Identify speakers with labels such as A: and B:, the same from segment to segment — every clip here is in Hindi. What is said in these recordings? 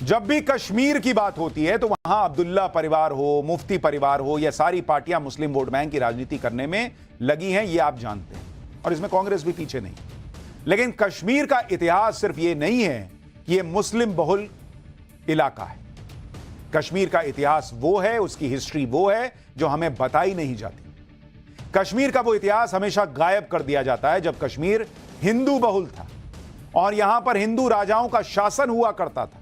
A: जब भी कश्मीर की बात होती है तो वहां अब्दुल्ला परिवार हो, मुफ्ती परिवार हो, या सारी पार्टियां मुस्लिम वोट बैंक की राजनीति करने में लगी हैं, ये आप जानते हैं, और इसमें कांग्रेस भी पीछे नहीं। लेकिन कश्मीर का इतिहास सिर्फ ये नहीं है कि ये मुस्लिम बहुल इलाका है। कश्मीर का इतिहास वो है, उसकी हिस्ट्री वो है जो हमें बताई नहीं जाती। कश्मीर का वो इतिहास हमेशा गायब कर दिया जाता है जब कश्मीर हिंदू बहुल था और यहां पर हिंदू राजाओं का शासन हुआ करता था।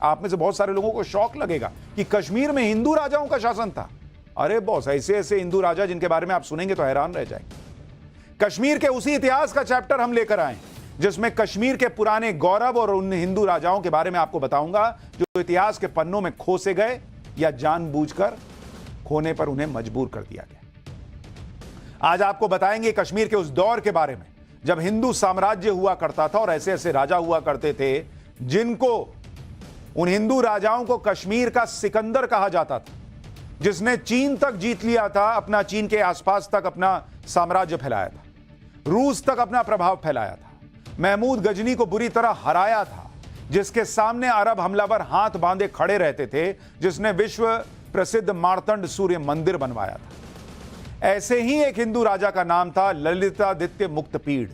A: आप में से बहुत सारे लोगों को शौक लगेगा कि कश्मीर में हिंदू राजाओं का शासन था। अरे बॉस, ऐसे ऐसे हिंदू राजा जिनके बारे में आप सुनेंगे तो हैरान रह जाएंगे। कश्मीर के उसी इतिहास का चैप्टर हम लेकर आए जिसमें कश्मीर के पुराने गौरव और उन हिंदू राजाओं के बारे में आपको बताऊंगा जो इतिहास के पन्नों में खोसे गए या जानबूझकर खोने पर उन्हें मजबूर कर दिया गया। आज आपको बताएंगे कश्मीर के उस दौर के बारे में जब हिंदू साम्राज्य हुआ करता था और ऐसे ऐसे राजा हुआ करते थे जिनको, उन हिंदू राजाओं को कश्मीर का सिकंदर कहा जाता था, जिसने चीन तक जीत लिया था, अपना चीन के आसपास तक अपना साम्राज्य फैलाया था, रूस तक अपना प्रभाव फैलाया था, महमूद गजनी को बुरी तरह हराया था, जिसके सामने अरब हमलावर हाथ बांधे खड़े रहते थे, जिसने विश्व प्रसिद्ध मार्तंड सूर्य मंदिर बनवाया था। ऐसे ही एक हिंदू राजा का नाम था ललितादित्य मुक्तपीड़,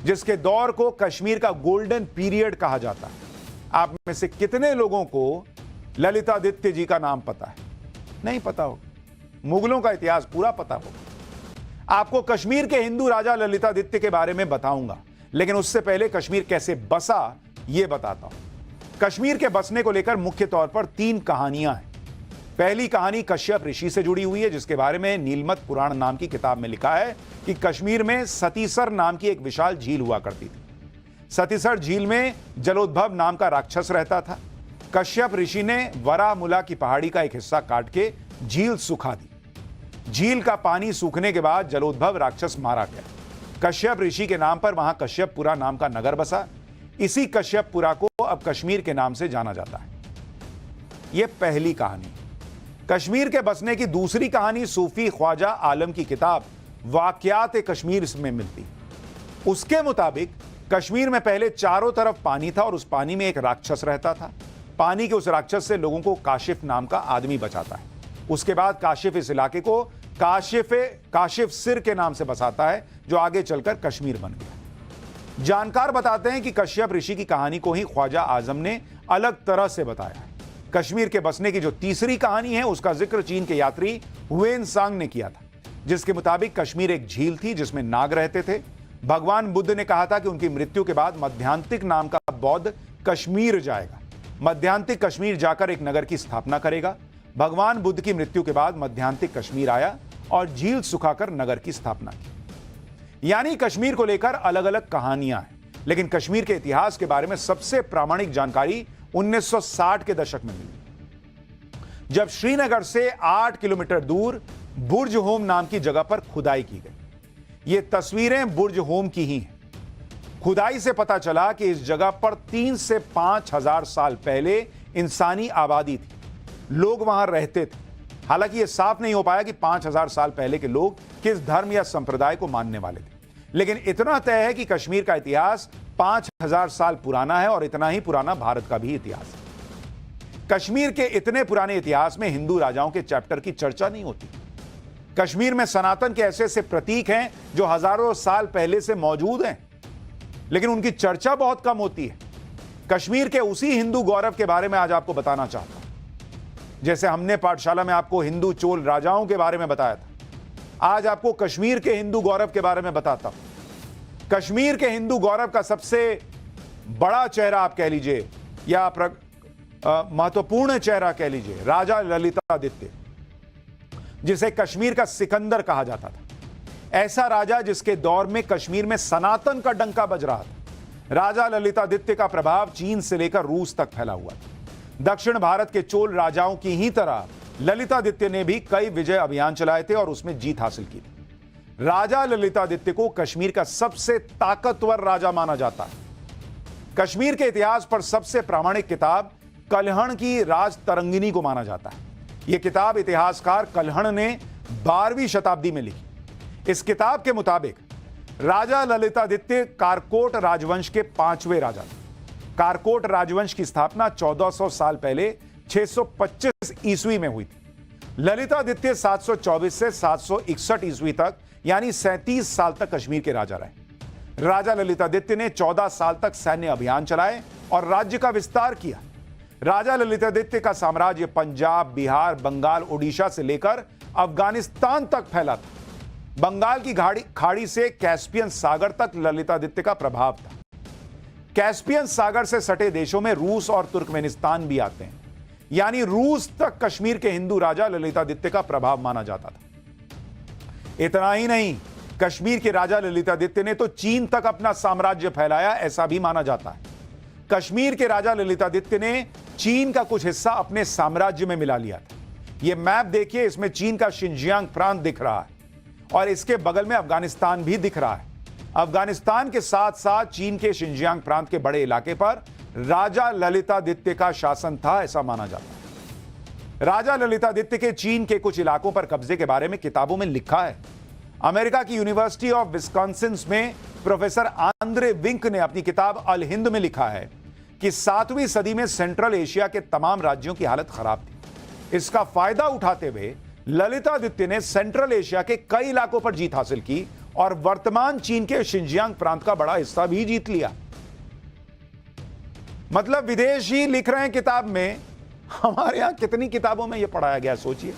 A: जिसके दौर को कश्मीर का गोल्डन पीरियड कहा जाता है। आप में से कितने लोगों को ललितादित्य जी का नाम पता है? नहीं पता होगा। मुगलों का इतिहास पूरा पता होगा। आपको कश्मीर के हिंदू राजा ललितादित्य के बारे में बताऊंगा, लेकिन उससे पहले कश्मीर कैसे बसा यह बताता हूं। कश्मीर के बसने को लेकर मुख्य तौर पर 3 कहानियां हैं। पहली कहानी कश्यप ऋषि से जुड़ी हुई है, जिसके बारे में नीलमत पुराण नाम की किताब में लिखा है कि कश्मीर में सतीसर नाम की एक विशाल झील हुआ करती थी। सतीसर झील में जलोद्भव नाम का राक्षस रहता था। कश्यप ऋषि ने वरामुला की पहाड़ी का एक हिस्सा काट के झील सुखा दी। झील का पानी सूखने के बाद जलोद्भव राक्षस मारा गया। कश्यप ऋषि के नाम पर वहां कश्यपपुरा नाम का नगर बसा। इसी कश्यपपुरा को अब कश्मीर के नाम से जाना जाता है। यह पहली कहानी। कश्मीर के बसने की दूसरी कहानी सूफी ख्वाजा आलम की किताब वाक़यात कश्मीर में मिलती। उसके मुताबिक कश्मीर में पहले चारों तरफ पानी था और उस पानी में एक राक्षस रहता था। पानी के उस राक्षस से लोगों को काशिफ नाम का आदमी बचाता है। उसके बाद काशिफ इस इलाके को काशिफ सिर के नाम से बसाता है, जो आगे चलकर कश्मीर बन गया। जानकार बताते हैं कि कश्यप ऋषि की कहानी को ही ख्वाजा आजम ने अलग तरह से बताया है। कश्मीर के बसने की जो तीसरी कहानी है उसका जिक्र चीन के यात्री हुएनसांग ने किया था, जिसके मुताबिक कश्मीर एक झील थी जिसमें नाग रहते थे। भगवान बुद्ध ने कहा था कि उनकी मृत्यु के बाद मध्यांतिक नाम का बौद्ध कश्मीर जाएगा। मध्यांतिक कश्मीर जाकर एक नगर की स्थापना करेगा। भगवान बुद्ध की मृत्यु के बाद मध्यांतिक कश्मीर आया और झील सुखाकर नगर की स्थापना की। यानी कश्मीर को लेकर अलग अलग कहानियां हैं, लेकिन कश्मीर के इतिहास के बारे में सबसे प्रामाणिक जानकारी 1960 के दशक में मिली, जब श्रीनगर से 8 किलोमीटर दूर बुर्ज होम नाम की जगह पर खुदाई की गई। ये तस्वीरें बुर्ज होम की ही हैं। खुदाई से पता चला कि इस जगह पर 3 से 5 हजार साल पहले इंसानी आबादी थी, लोग वहां रहते थे। हालांकि यह साफ नहीं हो पाया कि 5000 साल पहले के लोग किस धर्म या संप्रदाय को मानने वाले थे, लेकिन इतना तय है कि कश्मीर का इतिहास 5000 साल पुराना है और इतना ही पुराना भारत का भी इतिहास है। कश्मीर के इतने पुराने इतिहास में हिंदू राजाओं के चैप्टर की चर्चा नहीं होती। कश्मीर में सनातन के ऐसे ऐसे प्रतीक हैं जो हजारों साल पहले से मौजूद हैं, लेकिन उनकी चर्चा बहुत कम होती है। कश्मीर के उसी हिंदू गौरव के बारे में आज आपको बताना चाहता हूं। जैसे हमने पाठशाला में आपको हिंदू चोल राजाओं के बारे में बताया था, आज आपको कश्मीर के हिंदू गौरव के बारे में बताता हूं। कश्मीर के हिंदू गौरव का सबसे बड़ा चेहरा आप कह लीजिए या महत्वपूर्ण चेहरा कह लीजिए, राजा ललितादित्य, जिसे कश्मीर का सिकंदर कहा जाता था। ऐसा राजा जिसके दौर में कश्मीर में सनातन का डंका बज रहा था। राजा ललितादित्य का प्रभाव चीन से लेकर रूस तक फैला हुआ था। दक्षिण भारत के चोल राजाओं की ही तरह ललितादित्य ने भी कई विजय अभियान चलाए थे और उसमें जीत हासिल की थी। राजा ललितादित्य को कश्मीर का सबसे ताकतवर राजा माना जाता है। कश्मीर के इतिहास पर सबसे प्रामाणिक किताब कल्हण की राज तरंगिनी को माना जाता है। यह किताब इतिहासकार कल्हण ने 12वीं शताब्दी में लिखी। इस किताब के मुताबिक राजा ललितादित्य कारकोट राजवंश के 5वें राजा थे। कारकोट राजवंश की स्थापना 1400 साल पहले 625 ईस्वी में हुई थी। ललितादित्य 724 से 761 ईस्वी तक यानी 37 साल तक कश्मीर के राजा रहे। राजा ललितादित्य ने 14 साल तक सैन्य अभियान चलाए और राज्य का विस्तार किया। राजा ललितादित्य का साम्राज्य पंजाब, बिहार, बंगाल, ओडिशा से लेकर अफगानिस्तान तक फैला था। बंगाल की खाड़ी से कैस्पियन सागर तक ललितादित्य का प्रभाव था। कैस्पियन सागर से सटे देशों में रूस और तुर्कमेनिस्तान भी आते हैं, यानी रूस तक कश्मीर के हिंदू राजा ललितादित्य का प्रभाव माना जाता था। इतना ही नहीं, कश्मीर के राजा ललितादित्य ने तो चीन तक अपना साम्राज्य फैलाया, ऐसा भी माना जाता है। कश्मीर के राजा ललितादित्य ने चीन का कुछ हिस्सा अपने साम्राज्य में मिला लिया था। यह मैप देखिए, इसमें चीन का शिनजियांग प्रांत दिख रहा है और इसके बगल में अफगानिस्तान भी दिख रहा है। अफगानिस्तान के साथ साथ चीन के शिनजियांग प्रांत के बड़े इलाके पर राजा ललितादित्य का शासन था, ऐसा माना जाता है। राजा ललितादित्य के चीन के कुछ इलाकों पर कब्जे के बारे में किताबों में लिखा है। अमेरिका की यूनिवर्सिटी ऑफ विस्कॉन्सिन में प्रोफेसर आंद्रे विंक ने अपनी किताब अल हिंद में लिखा है कि 7वीं सदी में सेंट्रल एशिया के तमाम राज्यों की हालत खराब थी। इसका फायदा उठाते हुए ललितादित्य ने सेंट्रल एशिया के कई इलाकों पर जीत हासिल की और वर्तमान चीन के शिनजियांग प्रांत का बड़ा हिस्सा भी जीत लिया। मतलब विदेशी लिख रहे हैं किताब में, हमारे यहां कितनी किताबों में यह पढ़ाया गया, सोचिए।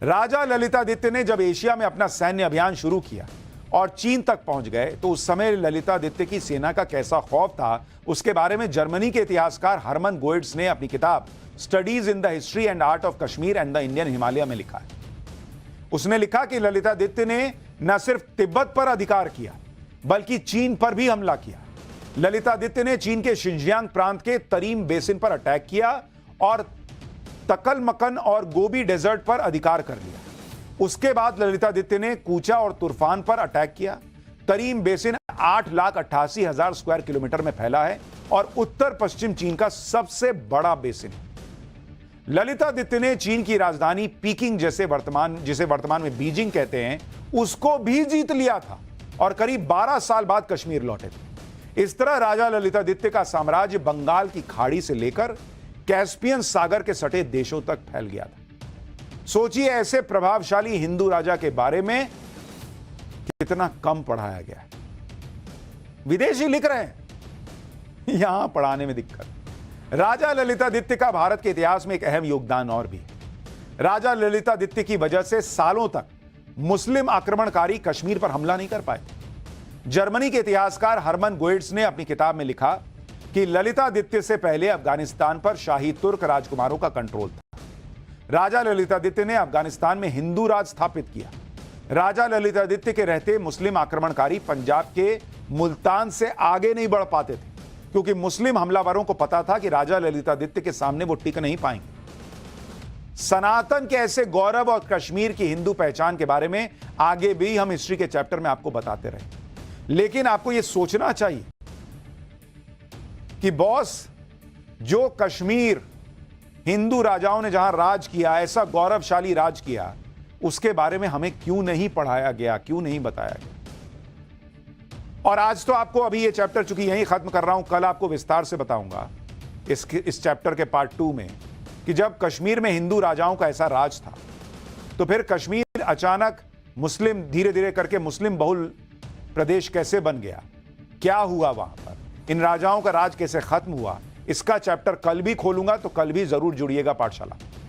A: राजा ललितादित्य ने जब एशिया में अपना सैन्य अभियान शुरू किया और चीन तक पहुंच गए तो उस समय ललितादित्य की सेना का कैसा खौफ था, उसके बारे में जर्मनी के इतिहासकार हरमन गोइट्स ने अपनी किताब studies in the history and art of Kashmir and the Indian Himalaya में लिखा है। उसने लिखा कि ललितादित्य ने न सिर्फ तिब्बत पर अधिकार किया बल्कि चीन पर भी हमला किया। ललितादित्य ने चीन के शिनजियांग प्रांत के तरीम बेसिन पर अटैक किया और तकलमकन और गोबी डेजर्ट पर अधिकार कर लिया। उसके बाद ललितादित्य ने कूचा और तुर्फान पर अटैक किया। तरीम बेसिन 8,88,000 स्क्वायर किलोमीटर में फैला है और उत्तर पश्चिम चीन का सबसे बड़ा बेसिन है। ललितादित्य ने चीन की राजधानी पीकिंग जिसे वर्तमान में बीजिंग कहते हैं, उसको भी जीत लिया था और करीब 12 साल बाद कश्मीर लौटे थे। इस तरह राजा ललितादित्य का साम्राज्य बंगाल की खाड़ी से लेकर कैस्पियन सागर के सटे देशों तक फैल गया था। सोचिए, ऐसे प्रभावशाली हिंदू राजा के बारे में कितना कम पढ़ाया गया है। विदेशी लिख रहे हैं, यहां पढ़ाने में दिक्कत। राजा ललितादित्य का भारत के इतिहास में एक अहम योगदान और भी है। राजा ललितादित्य की वजह से सालों तक मुस्लिम आक्रमणकारी कश्मीर पर हमला नहीं कर पाए। जर्मनी के इतिहासकार हरमन गोइट्स ने अपनी किताब में लिखा कि ललितादित्य से पहले अफगानिस्तान पर शाही तुर्क राजकुमारों का कंट्रोल था। राजा ललितादित्य ने अफगानिस्तान में हिंदू राज स्थापित किया। राजा ललितादित्य के रहते मुस्लिम आक्रमणकारी पंजाब के मुल्तान से आगे नहीं बढ़ पाते थे, क्योंकि मुस्लिम हमलावरों को पता था कि राजा ललितादित्य के सामने वो टिक नहीं पाएंगे। सनातन के ऐसे गौरव और कश्मीर की हिंदू पहचान के बारे में आगे भी हम हिस्ट्री के चैप्टर में आपको बताते रहे, लेकिन आपको यह सोचना चाहिए कि बॉस, जो कश्मीर हिंदू राजाओं ने जहां राज किया, ऐसा गौरवशाली राज किया, उसके बारे में हमें क्यों नहीं पढ़ाया गया, क्यों नहीं बताया गया। और आज तो आपको अभी ये चैप्टर चूंकि यहीं खत्म कर रहा हूं, कल आपको विस्तार से बताऊंगा इस चैप्टर के पार्ट 2 में कि जब कश्मीर में हिंदू राजाओं का ऐसा राज था तो फिर कश्मीर अचानक मुस्लिम धीरे धीरे करके मुस्लिम बहुल प्रदेश कैसे बन गया, क्या हुआ वहां पर, इन राजाओं का राज कैसे खत्म हुआ, इसका चैप्टर कल भी खोलूंगा, तो कल भी जरूर जुड़िएगा पाठशाला।